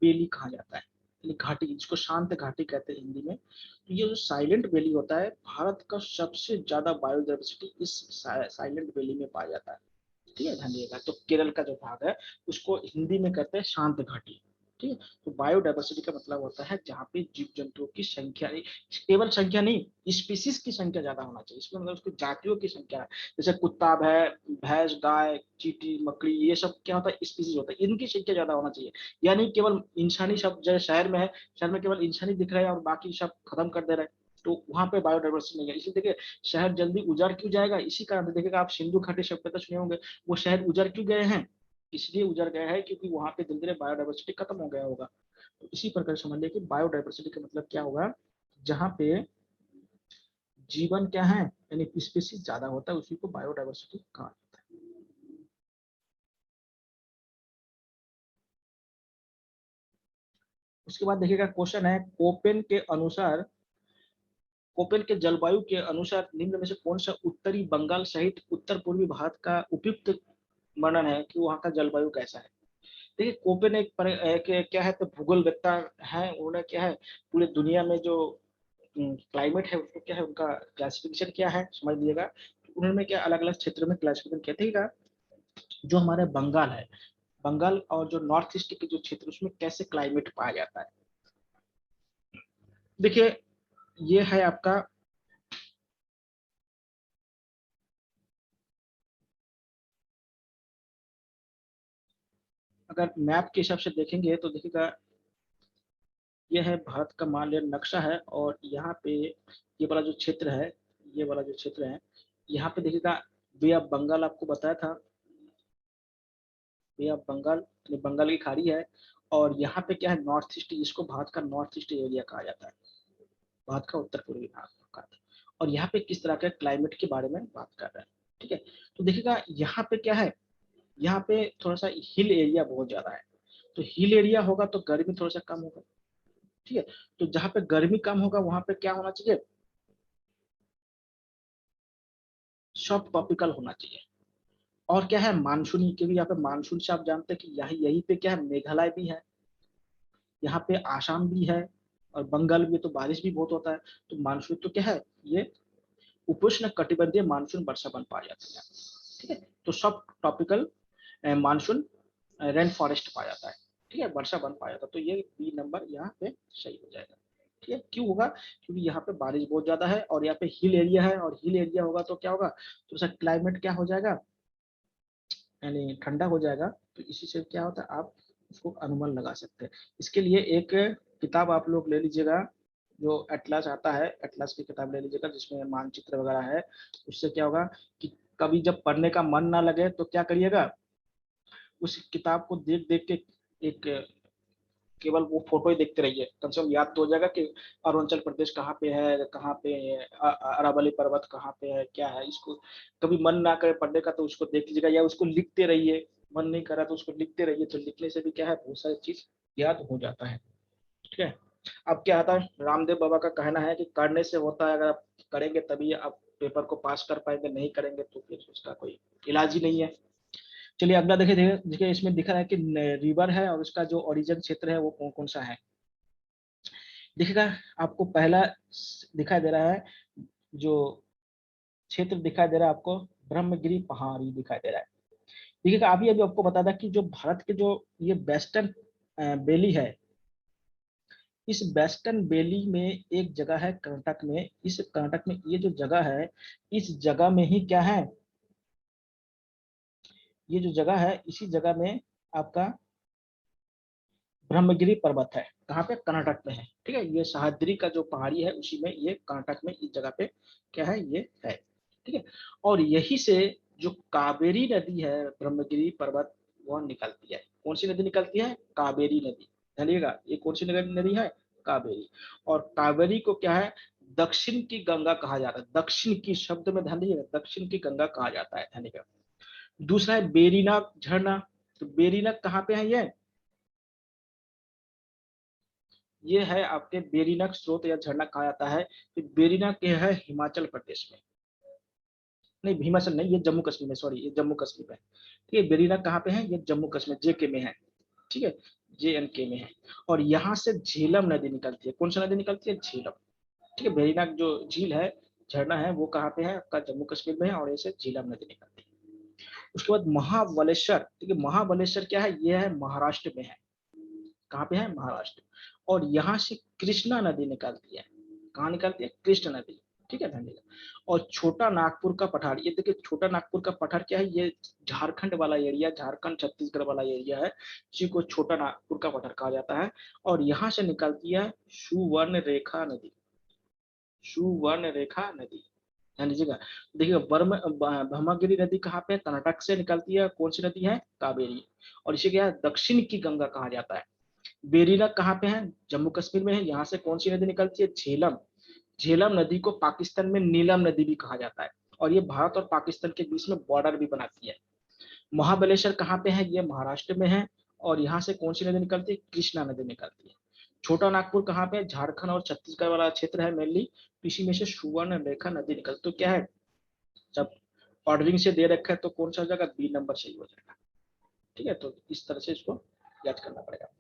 वैली कहा जाता है, यानी घाटी, जिसको शांत घाटी कहते हैं हिंदी में। तो ये जो साइलेंट वैली होता है, भारत का सबसे ज्यादा बायोडाइवर्सिटी इस साइलेंट वैली में पाया जाता है। ठीक है, ध्यान दिएगा, तो केरल का जो भाग है उसको हिंदी में कहते हैं शांत घाटी। ठीक है, तो बायोडाइवर्सिटी का मतलब होता है जहाँ पे जीव जंतुओं की संख्या, केवल संख्या नहीं, स्पीसीज की संख्या ज्यादा होना चाहिए, इसमें मतलब उसकी जातियों की संख्या, जैसे कुत्ता, भैंस, गाय, चींटी, मकड़ी, ये सब क्या होता है, स्पीसीज होता है, इनकी संख्या ज्यादा होना चाहिए। यानी केवल इंसानी सब, जैसे शहर में है, शहर में केवल इंसानी दिख रहे हैं और बाकी सब खत्म कर दे रहे हैं, तो वहां पे बायोडाइवर्सिटी नहीं है। इसलिए देखिए शहर जल्दी उजाड़ क्यों जाएगा, इसी कारण से देखिएगा आप सिंधु घाटी शब्द तो सुने होंगे, वो शहर उजड़ क्यों गए हैं, इसलिए उजड़ गया है क्योंकि वहां पे धीरे धीरे बायोडाइवर्सिटी खत्म हो गया होगा। तो इसी प्रकार समझ लिया कि बायोडाइवर्सिटी का मतलब क्या होगा, जहाँ पे जीवन क्या है, यानी स्पीसीज ज्यादा होता है उसी को बायोडाइवर्सिटी कहा जाता है। उसके बाद देखिएगा क्वेश्चन है, कोपेन के अनुसार कोपेन के जलवायु के अनुसार निम्न में से कौन सा उत्तरी बंगाल सहित उत्तर पूर्वी भारत का उपयुक्त वर्णन है कि वहाँ का जलवायु कैसा है। देखिए कोपेन एक क्या है तो भूगोलवेत्ता है, उन्होंने क्या है पूरे दुनिया में जो क्लाइमेट है उसको क्या है उनका क्लासिफिकेशन क्या है समझ लीजिएगा। उन्होंने क्या अलग अलग क्षेत्र में क्लासिफिकेशन किया। ठीक है, जो हमारे बंगाल है, बंगाल और जो नॉर्थ ईस्ट के जो क्षेत्र उसमें कैसे क्लाइमेट पाया जाता है। देखिए ये है आपका अगर मैप के हिसाब से देखेंगे तो देखिएगा ये है भारत का मान लिया नक्शा है और यहाँ पे ये वाला जो क्षेत्र है, ये वाला जो क्षेत्र है यहाँ पे देखिएगा बे ऑफ बंगाल आपको बताया था, बे ऑफ बंगाल बंगाल की खाड़ी है। और यहाँ पे क्या है नॉर्थ ईस्ट, जिसको भारत का नॉर्थ ईस्ट एरिया कहा जाता है, भारत का उत्तर पूर्वी भाग कहा जाता है। और यहाँ पे किस तरह के क्लाइमेट के बारे में बात कर रहे हैं। ठीक है, तो देखिएगा यहाँ पे क्या है, यहाँ पे थोड़ा सा हिल एरिया बहुत ज्यादा है, तो हिल एरिया होगा तो गर्मी थोड़ा सा कम होगा। ठीक है, तो जहाँ पे गर्मी कम होगा वहां पे क्या होना चाहिए, सब ट्रॉपिकल होना चाहिए। और क्या है मानसूनी, क्योंकि यहाँ पे मानसून से आप जानते हैं कि यही पे क्या है मेघालय भी है, यहाँ पे आसाम भी है और बंगाल में तो बारिश भी बहुत होता है। तो मानसून तो क्या है ये उपोष्ण कटिबंधीय मानसून वर्षा बन पाया जाती है। ठीक है, तो सब ट्रॉपिकल मानसून रेन फॉरेस्ट पाया जाता है। ठीक है, वर्षा बन पाया जाता है, तो ये बी नंबर यहाँ पे सही हो जाएगा। ठीक है, क्यों होगा, क्योंकि यहाँ पे बारिश बहुत ज्यादा है और यहाँ पे हिल एरिया है, और हिल एरिया होगा तो क्या होगा थोड़ा सा क्लाइमेट क्या हो जाएगा यानी ठंडा हो जाएगा। तो इसी से क्या होता है आप उसको अनुमान लगा सकते हैं। इसके लिए एक किताब आप लोग ले लीजिएगा, जो एटलस आता है, एटलस की किताब ले लीजिएगा जिसमें मानचित्र वगैरह है। उससे क्या होगा कि कभी जब पढ़ने का मन ना लगे तो क्या करिएगा, उस किताब को देख देख के एक केवल वो फोटो ही देखते रहिए, कम से कम याद तो हो जाएगा कि अरुणाचल प्रदेश कहाँ पे है, कहाँ पे अरावली पर्वत कहाँ पे है, क्या है। इसको कभी मन ना करे पढ़ने का तो उसको देख लीजिएगा, या उसको लिखते रहिए, मन नहीं करा तो उसको लिखते रहिए, तो लिखने से भी क्या है बहुत सारी चीज याद हो जाता है। ठीक है, अब क्या आता है रामदेव बाबा का कहना है कि करने से होता है, अगर आप करेंगे तभी आप पेपर को पास कर पाएंगे, नहीं करेंगे तो फिर उसका कोई इलाज ही नहीं है। चलिए अगला देखिए, देखिए इसमें दिखा है कि रिवर है और उसका जो ओरिजिन क्षेत्र है वो कौन कौन सा है। देखिएगा आपको पहला दिखाई दे रहा है, जो क्षेत्र दिखाई दे रहा है आपको ब्रह्मगिरी पहाड़ी दिखाई दे रहा है। देखिएगा अभी अभी आपको बता था कि जो भारत के जो ये वेस्टर्न बेली है, इस वेस्टर्न बेली में एक जगह है कर्नाटक में, इस कर्नाटक में ये जो जगह है, इस जगह में ही क्या है, ये जो जगह है इसी जगह में आपका ब्रह्मगिरी पर्वत है। कहाँ पे, कर्नाटक में है। ठीक है, ये सह्याद्री का जो पहाड़ी है उसी में, ये कर्नाटक में इस जगह पे क्या है ये है। ठीक है, और यही से जो कावेरी नदी है ब्रह्मगिरी पर्वत वह निकलती है। कौन सी नदी निकलती है, कावेरी नदी। जानिएगा ये कौन सी नदी है, कावेरी। और कावेरी को क्या है दक्षिण की गंगा कहा जाता है, दक्षिण की शब्द में ध्यान दीजिएगा, दक्षिण की गंगा कहा जाता है। ध्यान दीजिएगा। दूसरा है बेरीनाग झरना, तो बेरीनाग कहाँ पे है ये है आपके बेरीनाग स्रोत या झरना कहा जाता है। तो बेरीनाग के है हिमाचल प्रदेश में, नहीं हिमाचल नहीं, ये जम्मू कश्मीर में, सॉरी ये जम्मू कश्मीर में। ठीक है, बेरीनाग कहाँ पे है, ये जम्मू कश्मीर जेके में है। ठीक है, JNK में है। और यहाँ से झेलम नदी निकलती है। कौन सा नदी निकलती है, झेलम। ठीक है, बेरीनाग जो झील है, झरना है, वो कहाँ पे है आपका जम्मू कश्मीर में है, और ऐसे झेलम नदी निकलती है। उसके बाद महाबलेश्वर, ठीक है, महाबलेश्वर क्या है, ये है महाराष्ट्र में है। कहाँ पे है, महाराष्ट्र। और यहाँ से कृष्णा नदी निकलती है। कहाँ निकलती है, कृष्ण नदी। ठीक है, ध्यान देगा। और छोटा नागपुर का पठार, ये देखिए छोटा नागपुर का पठार क्या है, ये झारखंड वाला एरिया, झारखंड छत्तीसगढ़ वाला एरिया है, इसी को छोटा नागपुर का पठार कहा जाता है। और यहाँ से निकलती है सुवर्ण रेखा नदी, सुवर्ण रेखा नदी। ध्यान दीजिएगा। देखिए ब्रह्मगिरी नदी कहाँ पे, कर्नाटक से निकलती है। कौन सी नदी है, कावेरी। और इसे क्या है दक्षिण की गंगा कहा जाता है। बेरीनाग कहाँ पे है, जम्मू कश्मीर में है। यहाँ से कौन सी नदी निकलती है, झेलम। झेलम नदी को पाकिस्तान में नीलम नदी भी कहा जाता है, और ये भारत और पाकिस्तान के बीच में बॉर्डर भी बनाती है। महाबलेश्वर कहाँ पे है, ये महाराष्ट्र में है। और यहाँ से कौन सी नदी निकलती है, कृष्णा नदी निकलती है। छोटा नागपुर कहाँ पे? झारखंड और छत्तीसगढ़ वाला क्षेत्र है मेनली। इसी में से सुवर्णरेखा नदी निकल, तो क्या है, जब ऑर्डरिंग से दे रखा है तो कौन सा हो जाएगा? बी नंबर सही हो जाएगा। ठीक है, तो इस तरह से इसको याद करना पड़ेगा।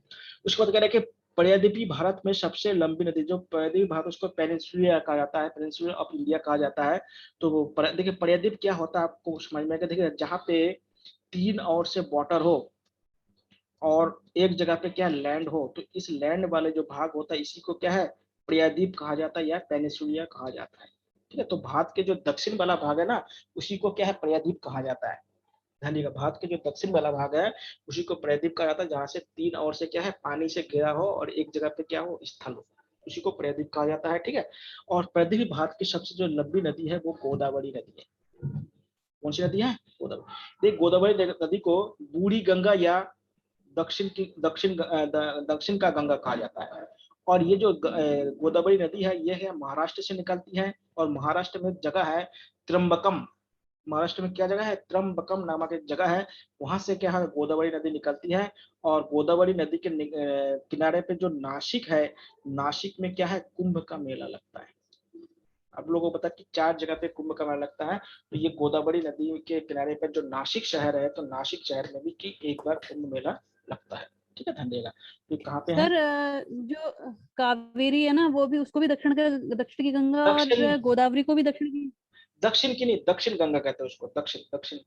उसके बाद कह रहे हैं कि प्रायद्वीपीय भारत में सबसे लंबी नदी, जो प्रायद्वीपीय भारत उसको पेनिनसुला कहा जाता है, पेनिनसुला ऑफ इंडिया कहा जाता है। तो वो देखिए प्रायद्वीप क्या होता है आपको समझ में आएगा। देखिए जहाँ पे 3 ओर से बॉर्डर हो और एक जगह पे क्या लैंड हो, तो इस लैंड वाले जो भाग होता है इसी को क्या है? प्रायद्वीप कहा जाता है या पेनिनसुला कहा जाता है। ठीक है, तो भारत के जो दक्षिण वाला भाग है ना, उसी को क्या है? प्रायद्वीप कहा जाता है। ध्यान दीजिएगा, भारत के जो दक्षिण वाला भाग है उसी को प्रायद्वीप कहा जाता है, जहाँ से 3 ओर से क्या है? पानी से घिरा हो और एक जगह पे क्या हो? स्थल हो, उसी को प्रायद्वीप कहा जाता है। ठीक है, और प्रायद्वीप भारत की सबसे जो लंबी नदी है वो गोदावरी नदी है। कौन सी नदी है? गोदावरी। देख गोदावरी नदी को बूढ़ी गंगा या दक्षिण का गंगा कहा जाता है। और ये जो गोदावरी नदी है ये है महाराष्ट्र से निकलती है, और महाराष्ट्र में जगह है त्र्यंबकम। महाराष्ट्र में क्या जगह है? त्र्यंबकम नामक एक जगह है, वहां से क्या है? गोदावरी नदी निकलती है। और गोदावरी नदी के किनारे पे जो नासिक है, नासिक में क्या है? कुंभ का मेला लगता है। आप लोगों को पता कि 4 जगह पे कुंभ का मेला लगता है, तो ये गोदावरी नदी के किनारे पर जो नासिक शहर है, तो नासिक शहर में भी की एक बार कुंभ मेला लगता है। ठीक है, ध्यान देगा। तो कहाँ पे है? सर जो कावेरी है ना, वो भी, उसको भी दक्षिण की गंगा, दक्षिण, और गोदावरी को भी दक्षिण की। दक्षिण की नहीं, दक्षिण गंगा कहते हैं उसको, दक्षिण दक्षिण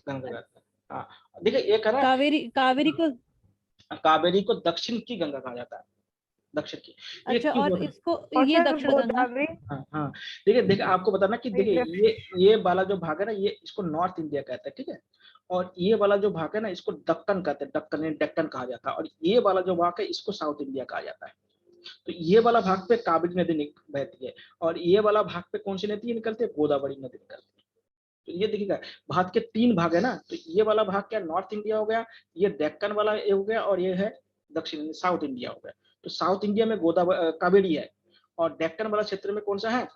गंगा कहते हैं। हाँ देखिए एक है ना, कावेरी कावेरी को। कावेरी को दक्षिण की गंगा कहा जाता है, दक्षिण की। ये अच्छा, क्यों और हुआ? इसको, और ये सर दक्षिण गंगा। गोदावरी हाँ हाँ, देखिए देखिए आपको बताना कि देखिए ये वाला जो भाग है ना, ये इसको नॉर्थ इंडिया कहते हैं। ठीक है, और ये वाला जो भाग है ना, इसको दक्कन कहते हैं, दक्कन यानी डेक्कन कहा जाता है। और ये वाला जो भाग है इसको साउथ इंडिया कहा जाता है। तो ये वाला भाग पे कावेरी नदी बहती है, और ये वाला भाग पे कौन सी नदी निकलती है? गोदावरी नदी निकलती है। तो ये देखिएगा, भारत के 3 भाग है ना, तो ये वाला भाग क्या नॉर्थ इंडिया हो गया, ये डेक्कन वाला ये हो गया, और ये है दक्षिण साउथ इंडिया हो गया। तो साउथ इंडिया में गोदावरी कावेरी है, और डेक्कन वाला क्षेत्र में कौन सा है?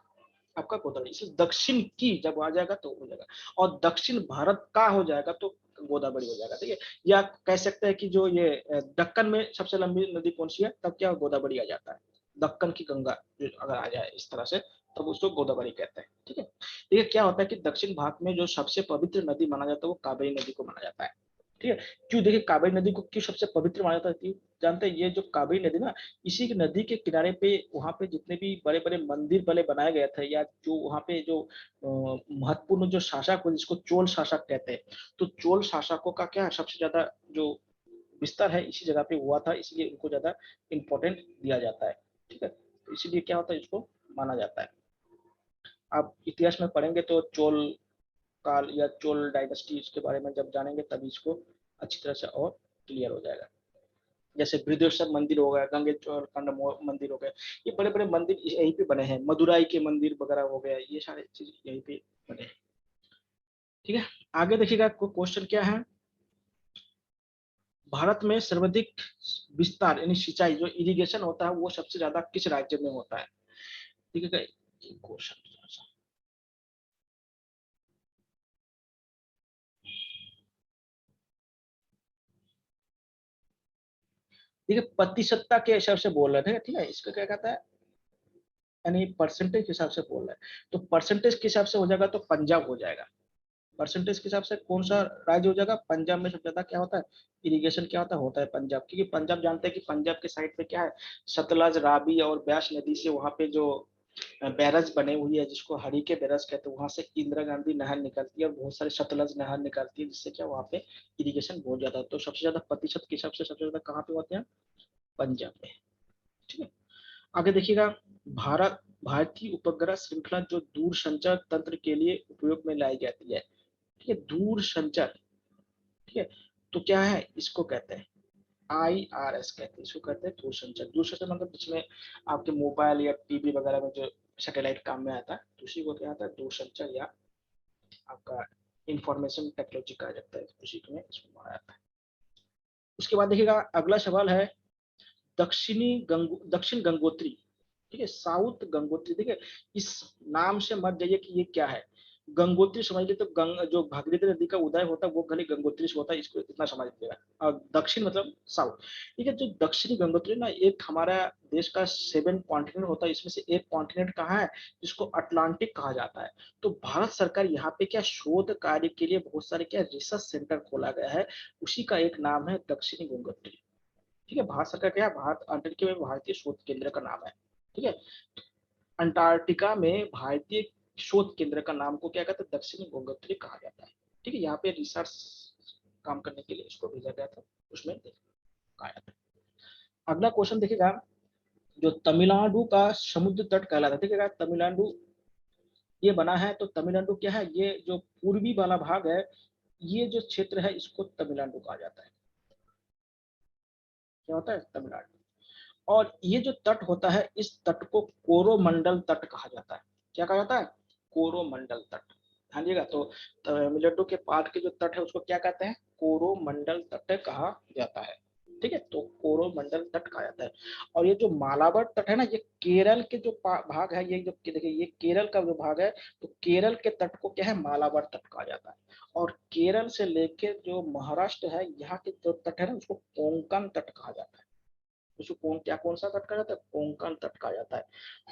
आपका गोदावरी। इसे दक्षिण की जब आ जाएगा तो हो जाएगा, और दक्षिण भारत का हो जाएगा तो गोदावरी हो जाएगा। ठीक है, या कह सकते हैं कि जो ये दक्कन में सबसे लंबी नदी कौन सी है, तब क्या गोदावरी आ जाता है। दक्कन की गंगा जो अगर आ जाए इस तरह से, तब उसको गोदावरी कहते हैं। ठीक है, देखिए क्या होता है कि दक्षिण भारत में जो सबसे पवित्र नदी माना जाता है वो कावेरी नदी को माना जाता है। ठीक है, क्यों? देखिए कावेरी नदी को क्यों सबसे पवित्र माना जाता है? जानते हैं, ये जो कावेरी नदी ना, इसी की नदी के किनारे पे वहां पे जितने भी बड़े बड़े मंदिर पहले बनाए गए थे, या जो वहां पे जो महत्वपूर्ण जो शासक हुए जिसको चोल शासक कहते हैं, तो चोल शासकों का क्या है? सबसे ज्यादा जो विस्तार है इसी जगह पे हुआ था, इसलिए उनको ज्यादा इंपॉर्टेंट दिया जाता है। ठीक है, तो इसीलिए क्या होता है, इसको माना जाता है। आप इतिहास में पढ़ेंगे तो चोल काल या चोल डायनेस्टी इसके बारे में जब जानेंगे तभी इसको अच्छी तरह से और क्लियर हो जाएगा। जैसे बृहदेश्वर मंदिर हो गया, गंगेश्वर कंड मंदिर हो गया, ये बड़े बड़े मंदिर यहीं पे बने हैं। मदुराई के मंदिर वगैरह हो गया, ये सारे चीज यहीं पे बने हैं। ठीक है, आगे देखिएगा क्वेश्चन क्या है। भारत में सर्वाधिक विस्तार यानी सिंचाई जो इरिगेशन होता है वो सबसे ज्यादा किस राज्य में होता है? ठीक है, क्वेश्चन ठीक है, प्रतिशतता के हिसाब से बोल रहे थे। ठीक है, इसका क्या कहता है, यानी परसेंटेज के हिसाब से बोल रहे हैं, तो परसेंटेज के हिसाब से हो जाएगा तो पंजाब हो जाएगा। परसेंटेज के हिसाब से कौन सा राज्य हो जाएगा? पंजाब में सबसे ज्यादा क्या होता है? इरिगेशन क्या होता है पंजाब, क्योंकि पंजाब जानते हैं कि पंजाब के साइड पे क्या है? सतलज, रावी और ब्यास नदी से वहां पे जो बैरज बने हुई है जिसको हरिके बैरज कहते हैं, वहां से इंदिरा गांधी नहर निकलती है और बहुत सारे सतलज नहर निकलती है, जिससे क्या वहां पे इरिगेशन बहुत ज्यादा। तो सबसे ज्यादा प्रतिशत के हिसाब से सबसे ज्यादा कहाँ पे होते हैं? पंजाब में। ठीक है, आगे देखिएगा, भारतीय उपग्रह श्रृंखला जो दूर संचार तंत्र के लिए उपयोग में लाई जाती है। ठीक है, दूर संचार। ठीक है, तो क्या है? इसको कहते हैं IRS कहते हैं, इसको कहते हैं दूर संचार। दूर संचार मतलब जिसमें आपके मोबाइल या टीवी वगैरह में जो सैटेलाइट काम में आता है, तो उसी को क्या आता है? दूर संचार या आपका इंफॉर्मेशन टेक्नोलॉजी कहा जाता है, उसी में इसको माना जाता है। उसके बाद देखिएगा अगला सवाल है, दक्षिण गंगोत्री। ठीक है, साउथ गंगोत्री। देखिए इस नाम से मत जाइए कि ये क्या है। गंगोत्री समझ लीजिए, तो जो भागीरथी नदी का उदय होता है वो गली गंगोत्री से होता है, इसको इतना समझ लीजिएगा। और दक्षिण मतलब साउथ। ठीक है, जो दक्षिणी गंगोत्री ना, एक हमारा देश का 7 कॉन्टिनेंट होता है, इसमें से एक कॉन्टिनेंट कहाँ है, जिसको अटलांटिक कहा जाता है। तो भारत सरकार यहाँ पे क्या शोध कार्य के लिए बहुत सारे क्या रिसर्च सेंटर खोला गया है, उसी का एक नाम है दक्षिणी गंगोत्री। ठीक है, भारत सरकार क्या है, भारत अंटार्कटिका में भारतीय शोध केंद्र का नाम है। ठीक है, अंटार्कटिका में भारतीय शोध केंद्र का नाम को क्या कहते हैं, दक्षिणी गंगोत्री कहा जाता है। ठीक है, यहाँ पे रिसर्च काम करने के लिए इसको भेजा गया था, उसमें कहा जाता है। अगला क्वेश्चन देखिएगा, जो तमिलनाडु का समुद्र तट कहलाता है, ठीक है, तमिलनाडु ये बना है, तो तमिलनाडु क्या है, ये जो पूर्वी वाला भाग है, ये जो क्षेत्र है इसको तमिलनाडु कहा जाता है। क्या होता है, तमिलनाडु। और ये जो तट होता है, इस तट को कोरोमंडल तट कहा जाता है। क्या कहा जाता है, कोरोमंडल तट। ध्यान दिएगा, तो तमिलनाडु के पार के जो तट है उसको क्या कहते हैं, कोरोमंडल तट कहा जाता है। ठीक है, तो कोरोमंडल तट कहा जाता है। और ये जो मालाबार तट है ना, ये केरल के जो भाग है, ये जो देखिए ये केरल का जो भाग है, तो केरल के तट को क्या है, मालाबार तट कहा जाता है। और केरल से लेके जो महाराष्ट्र है, यहाँ के जो तट है ना, उसको कोंकण तट कहा जाता है। उसको कौन सा तट कहा जाता है, कोंकण तट कहा जाता है।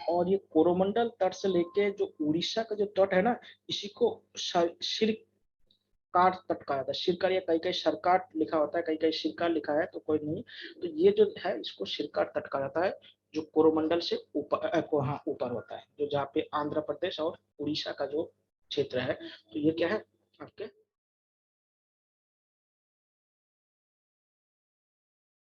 और ये कोरोमंडल तट से लेके जो उड़ीसा का जो तट है ना, इसी को शिरकाट तट कहा जाता है। शिरकार, या कहीं कहीं सरकार लिखा होता है, कहीं कहीं शिरकार लिखा है, तो कोई नहीं, तो ये जो है इसको शिरकार तट कहा जाता है, जो कोरोमंडल से ऊपर, हाँ ऊपर होता है, जो जहाँ पे आंध्र प्रदेश और उड़ीसा का जो क्षेत्र है, तो ये क्या है, आपके